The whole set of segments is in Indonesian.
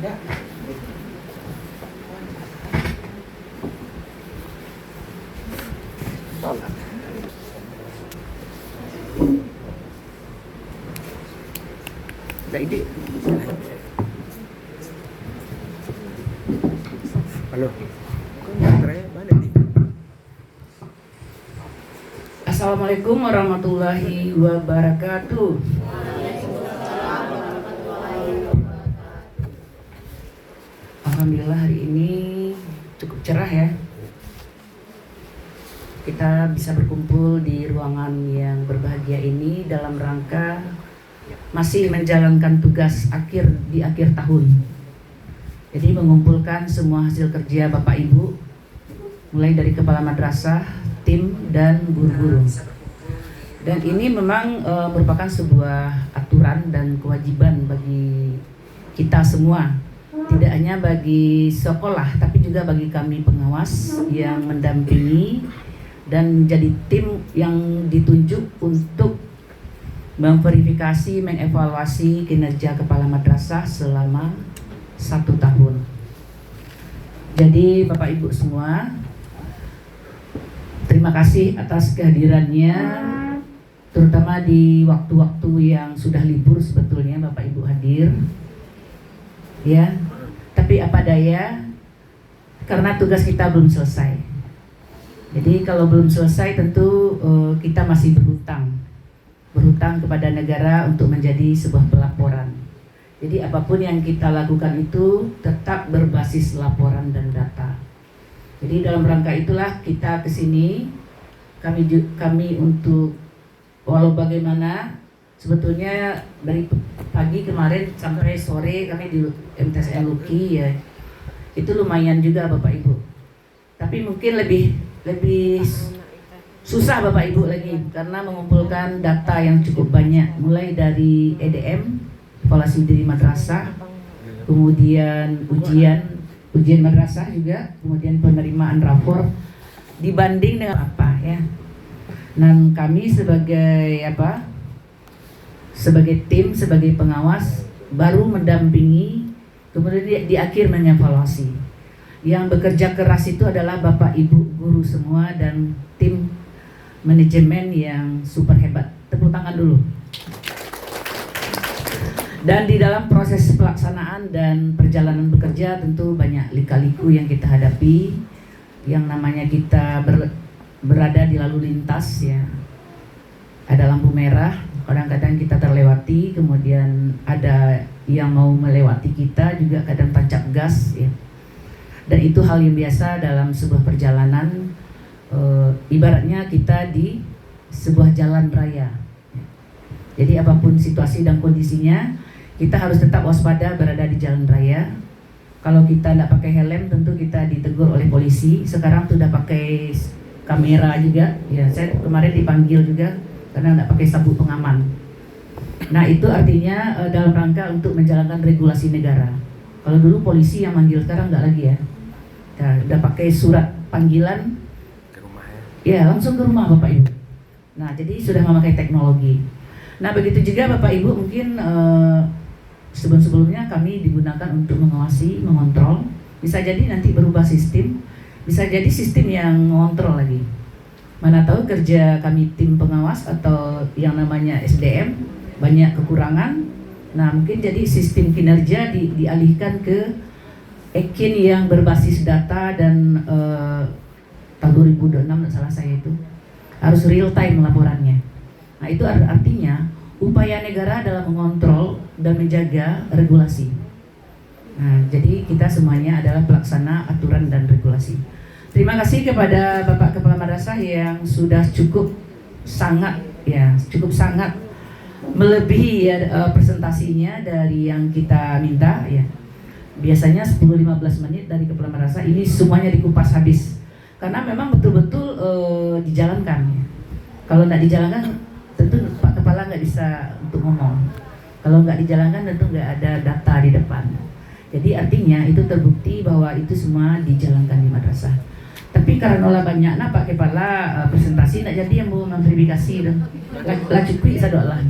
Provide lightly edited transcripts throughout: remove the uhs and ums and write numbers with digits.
ide. Halo. Assalamualaikum warahmatullahi wabarakatuh. Alhamdulillah hari ini cukup cerah ya. Kita bisa berkumpul di ruangan yang berbahagia ini dalam rangka masih menjalankan tugas di akhir tahun. Jadi mengumpulkan semua hasil kerja Bapak Ibu, mulai dari kepala madrasah, tim, dan guru-guru. Dan ini memang merupakan sebuah aturan dan kewajiban bagi kita semua. Tidak hanya bagi sekolah, tapi juga bagi kami pengawas yang mendampingi dan menjadi tim yang ditunjuk untuk memverifikasi, mengevaluasi kinerja kepala madrasah selama 1 tahun. Jadi Bapak Ibu semua, terima kasih atas kehadirannya, terutama di waktu-waktu yang sudah libur sebetulnya Bapak Ibu hadir. Ya, tapi apa daya, karena tugas kita belum selesai. Jadi kalau belum selesai tentu kita masih berhutang kepada negara untuk menjadi sebuah pelaporan. Jadi apapun yang kita lakukan itu tetap berbasis laporan dan data. Jadi dalam rangka itulah kita kesini, kami untuk walau bagaimana sebetulnya dari pagi kemarin sampai sore kami di MTSN Luki ya, itu lumayan juga Bapak Ibu. Tapi mungkin lebih susah Bapak Ibu lagi karena mengumpulkan data yang cukup banyak, mulai dari EDM, evaluasi diri madrasah, kemudian ujian madrasah juga, kemudian penerimaan rapor dibanding dengan apa ya. Dan kami sebagai tim, sebagai pengawas baru mendampingi, kemudian di akhir mengevaluasi. Yang bekerja keras itu adalah Bapak Ibu guru semua dan tim manajemen yang super hebat. Tepuk tangan dulu. Dan di dalam proses pelaksanaan dan perjalanan bekerja tentu banyak lika-liku yang kita hadapi. Yang namanya kita berada di lalu lintas ya. Ada lampu merah, kadang-kadang kita terlewati, kemudian ada yang mau melewati kita juga kadang tancap gas ya. Dan itu hal yang biasa dalam sebuah perjalanan, ibaratnya kita di sebuah jalan raya. Jadi apapun situasi dan kondisinya, kita harus tetap waspada berada di jalan raya. Kalau kita tidak pakai helm, tentu kita ditegur oleh polisi. Sekarang sudah pakai kamera juga. Ya, saya kemarin dipanggil juga karena tidak pakai sabuk pengaman. Nah, itu artinya dalam rangka untuk menjalankan regulasi negara. Kalau dulu polisi yang manggil, sekarang nggak lagi ya. Nah, udah pakai surat panggilan. Ke rumah ya? Ya, langsung ke rumah Bapak Ibu. Nah, jadi sudah memakai teknologi. Nah, begitu juga Bapak Ibu mungkin sebelum-sebelumnya kami digunakan untuk mengawasi, mengontrol. Bisa jadi nanti berubah sistem, bisa jadi sistem yang mengontrol lagi. Mana tahu kerja kami tim pengawas atau yang namanya SDM banyak kekurangan. Nah, mungkin jadi sistem kinerja dialihkan ke Ekin yang berbasis data dan tahun 2026 tidak salah saya itu harus real time laporannya. Nah, itu artinya upaya negara adalah mengontrol dan menjaga regulasi. Nah, jadi kita semuanya adalah pelaksana aturan dan regulasi. Terima kasih kepada Bapak Kepala Madrasah yang sudah cukup sangat melebihi ya, presentasinya dari yang kita minta ya. Biasanya 10-15 menit dari Kepala Madrasah, ini semuanya dikupas habis. Karena memang betul-betul dijalankan ya. Kalau nggak dijalankan tentu Pak Kepala nggak bisa untuk ngomong. Kalau nggak dijalankan tentu nggak ada data di depan. Jadi artinya itu terbukti bahwa itu semua dijalankan di madrasah. Tapi karena banyaknya Pak Kepala presentasi nggak jadi yang mau memverifikasi dan lah cukup saya doalah.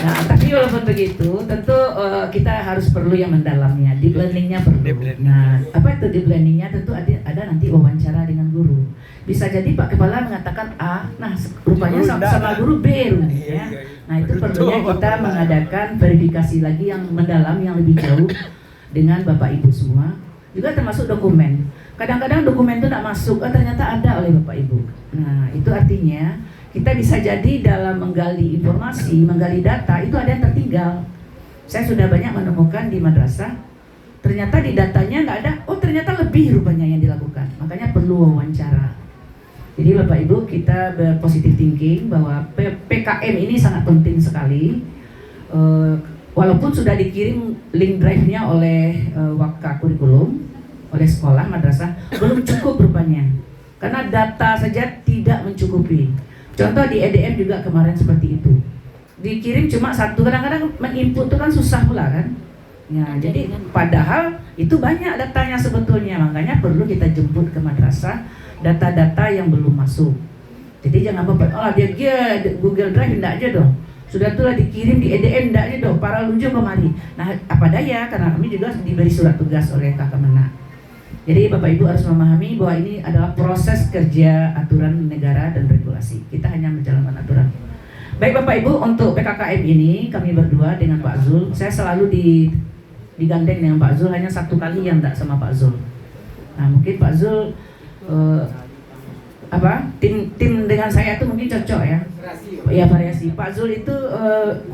Nah, tapi walaupun begitu, tentu kita harus perlu yang mendalamnya, deep learningnya perlu. Nah, apa itu deep learningnya? Tentu ada nanti wawancara dengan guru. Bisa jadi Pak Kepala mengatakan A, nah rupanya sama guru B, ya. Nah, itu perlunya kita mengadakan verifikasi lagi yang mendalam, yang lebih jauh dengan Bapak Ibu semua. Juga termasuk dokumen. Kadang-kadang dokumen itu tidak masuk, ternyata ada oleh Bapak Ibu. Nah, itu artinya kita bisa jadi dalam menggali informasi, menggali data, itu ada yang tertinggal. Saya sudah banyak menemukan di madrasah, ternyata di datanya nggak ada, oh ternyata lebih rupanya yang dilakukan. Makanya perlu wawancara. Jadi Bapak Ibu, kita berpositive thinking bahwa PKM ini sangat penting sekali. Walaupun sudah dikirim link drive-nya oleh Waka Kurikulum, oleh sekolah, madrasah, belum cukup rupanya. Karena data saja tidak mencukupi. Contoh di EDM juga kemarin seperti itu. Dikirim cuma satu, kadang-kadang menginput itu kan susah pula kan. Ya, jadi padahal itu banyak datanya sebetulnya, makanya perlu kita jemput ke madrasah data-data yang belum masuk. Jadi jangan dia Google Drive enggak aja dong. Sudah itulah dikirim di EDM enggak aja dong, para lucu kemari. Nah, apa daya karena kami juga diberi surat tugas oleh Kakak Menak. Jadi Bapak Ibu harus memahami bahwa ini adalah proses kerja aturan negara dan regulasi. Kita hanya menjalankan aturan. Baik Bapak Ibu, untuk PKKM ini kami berdua dengan Pak Zul, saya selalu digandeng dengan Pak Zul, hanya satu kali yang tidak sama Pak Zul. Nah, mungkin Pak Zul tim dengan saya itu mungkin cocok ya. Ya, variasi. Pak Zul itu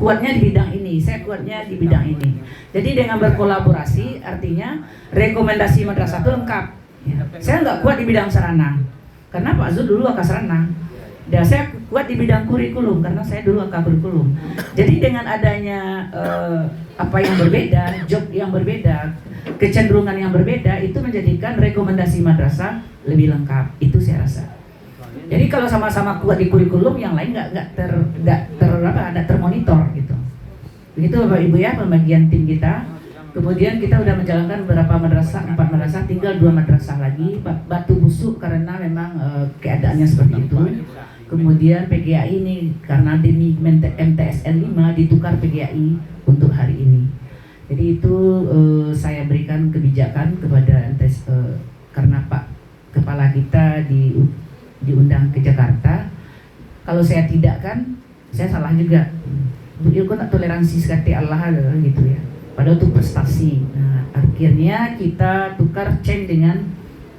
kuatnya di bidang ini, saya kuatnya di bidang ini. Jadi dengan berkolaborasi artinya rekomendasi madrasah itu lengkap. Ya. Saya nggak kuat di bidang sarana, karena Pak Zul dulu Wakasarana. Dan saya kuat di bidang kurikulum karena saya dulu Waka Kurikulum. Jadi dengan adanya apa yang berbeda, job yang berbeda, kecenderungan yang berbeda, itu menjadikan rekomendasi madrasah lebih lengkap. Itu saya rasa. Jadi kalau sama-sama kuat di kurikulum, yang lain nggak termonitor gitu. Begitu Bapak Ibu ya pembagian tim kita. Kemudian kita udah menjalankan beberapa madrasah, 4 madrasah, tinggal 2 madrasah lagi. Batu Busuk karena memang keadaannya seperti itu. Kemudian PGAI ini karena demi MTSN 5 ditukar PGAI untuk hari ini. Jadi itu saya berikan kebijakan kepada MTS karena Pak Kepala kita diundang ke Jakarta. Kalau saya tidak kan, saya salah juga. Bu Ilko tak toleransi sekali Allah gitu ya. Padahal itu prestasi. Nah, akhirnya kita tukar chain dengan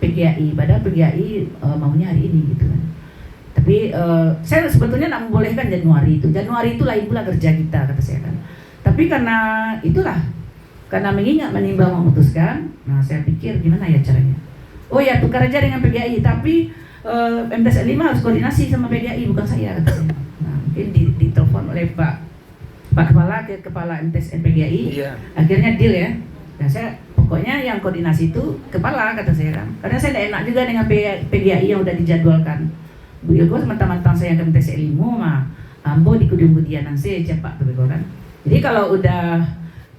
PGAI. Padahal PGAI maunya hari ini gitu kan. Tapi saya sebetulnya tidak membolehkan Januari itu. Januari itu lain pula kerja kita kata saya kan. Tapi karena itulah, karena mengingat menimbang memutuskan. Nah, saya pikir gimana ya caranya. Oh ya, tukar aja dengan PGAI. Tapi MTSN 5 harus koordinasi sama PGAI, bukan saya kata saya. Nah, mungkin ditelepon oleh Pak Kepala ke Kepala MTSN PGAI, iya. Akhirnya deal ya. Nah, saya pokoknya yang koordinasi itu Kepala kata saya kan. Karena saya tidak enak juga dengan PGAI yang udah dijadwalkan. Bu Ilko teman-teman saya ke MTSN 5 mah ambo di kemudian saya cepat tuh kan. Jadi kalau udah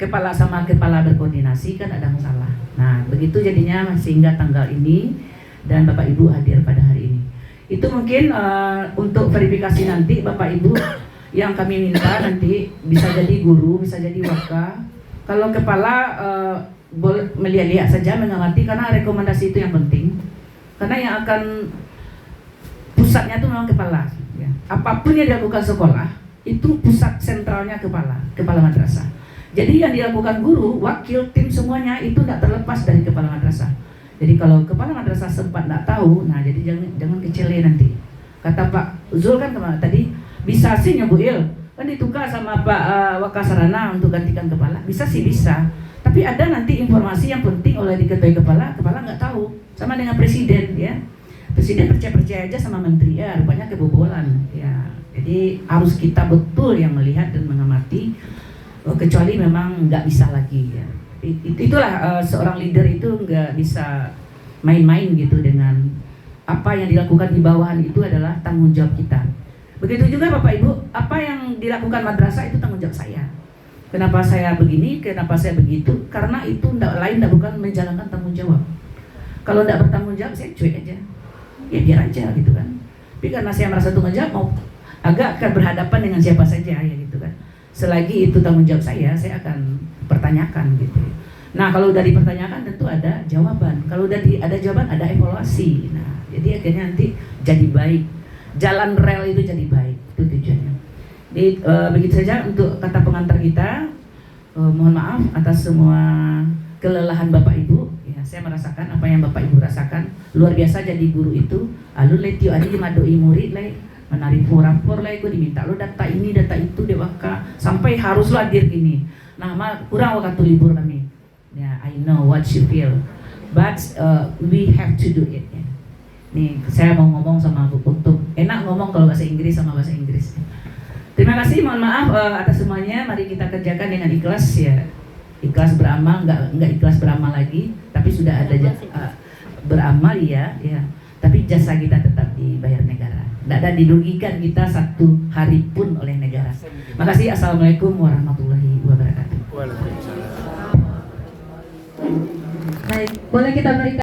kepala sama kepala berkoordinasi kan ada masalah. Nah, begitu jadinya sehingga tanggal ini dan Bapak Ibu hadir pada hari ini. Itu mungkin untuk verifikasi nanti Bapak Ibu yang kami minta nanti bisa jadi guru, bisa jadi waka. Kalau kepala boleh melihat-lihat saja, mengamati karena rekomendasi itu yang penting. Karena yang akan pusatnya itu memang kepala. Ya. Apapun yang dilakukan sekolah itu pusat sentralnya kepala madrasah. Jadi yang dilakukan guru, wakil, tim semuanya itu tidak terlepas dari kepala madrasah. Jadi kalau kepala madrasah sempat tidak tahu, nah jadi jangan kecele nanti. Kata Pak Zul kan kemarin tadi, bisa sih nyebuil, kan ditukar sama Pak Wakasarana untuk gantikan kepala. Bisa sih bisa, tapi ada nanti informasi yang penting oleh diketahui kepala nggak tahu. Sama dengan presiden ya, presiden percaya aja sama menteri ya, rupanya kebobolan ya. Jadi harus kita betul yang melihat dan mengamati. Kecuali memang nggak bisa lagi ya. Itulah seorang leader itu nggak bisa main-main gitu dengan apa yang dilakukan di bawahan, itu adalah tanggung jawab kita. Begitu juga Bapak Ibu, apa yang dilakukan madrasah itu tanggung jawab saya. Kenapa saya begini, kenapa saya begitu? Karena itu lain bukan menjalankan tanggung jawab. Kalau nggak bertanggung jawab saya cuek aja, ya biar aja gitu kan. Tapi karena saya merasa tanggung jawab, mau agak akan berhadapan dengan siapa saja ya gitu kan. selagi itu tanggung jawab saya akan pertanyakan gitu. Nah, kalau udah dipertanyakan tentu ada jawaban. Kalau udah ada jawaban, ada evaluasi. Nah, jadi akhirnya nanti jadi baik. Jalan rel itu jadi baik. Itu tujuannya. Jadi begitu saja untuk kata pengantar kita. Mohon maaf atas semua kelelahan Bapak Ibu. Ya, saya merasakan apa yang Bapak Ibu rasakan. Luar biasa jadi guru itu. Lalu letio adi madoi murid lai menari rapor lai, gue diminta lo data ini data itu dewaka sampai harus lo hadir gini. Nah, kurang waktu libur kami. Ya, I know what you feel, but we have to do it. Ya. Nih, saya mau ngomong sama Bu untuk enak ngomong kalau bahasa Inggris sama bahasa Inggris. Terima kasih, mohon maaf atas semuanya. Mari kita kerjakan dengan ikhlas ya. Ikhlas beramal, nggak ikhlas beramal lagi, tapi sudah ada beramal ya. Tapi jasa kita tetap dibayar negara. Tidak ada dirugikan kita satu hari pun oleh negara. Makasih. Assalamualaikum warahmatullahi wabarakatuh. Baik, boleh kita berikan